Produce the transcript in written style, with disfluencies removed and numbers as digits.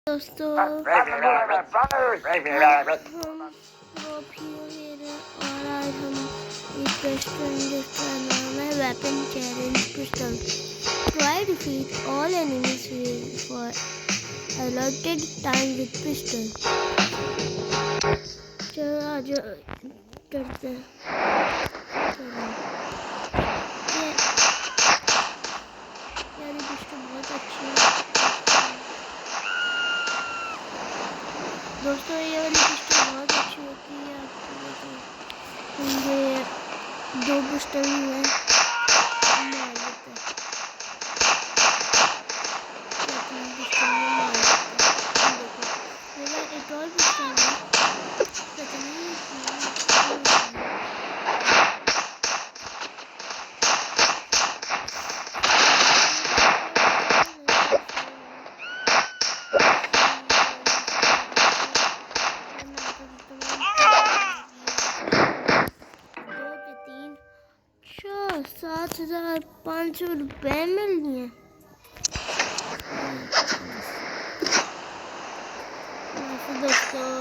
दोस्तों हम और आज हम एक पिस्टल जिसका नाम है weapon challenge pistol. Try to defeat all enemies for allotted time with pistol। चलो आज करते हैं। यार ये पिस्टल बहुत अच्छी है दोस्तों, ये वाली पिस्टल बहुत अच्छी होती है। आपको मुझे दो पिस्टल हुए मार लेते हैं, तीन पिस्टल में मार लेते हैं। देखो मेरा एक और पिस्टल है, पता नहीं ₹7,500 मिल लिए। दोस्तों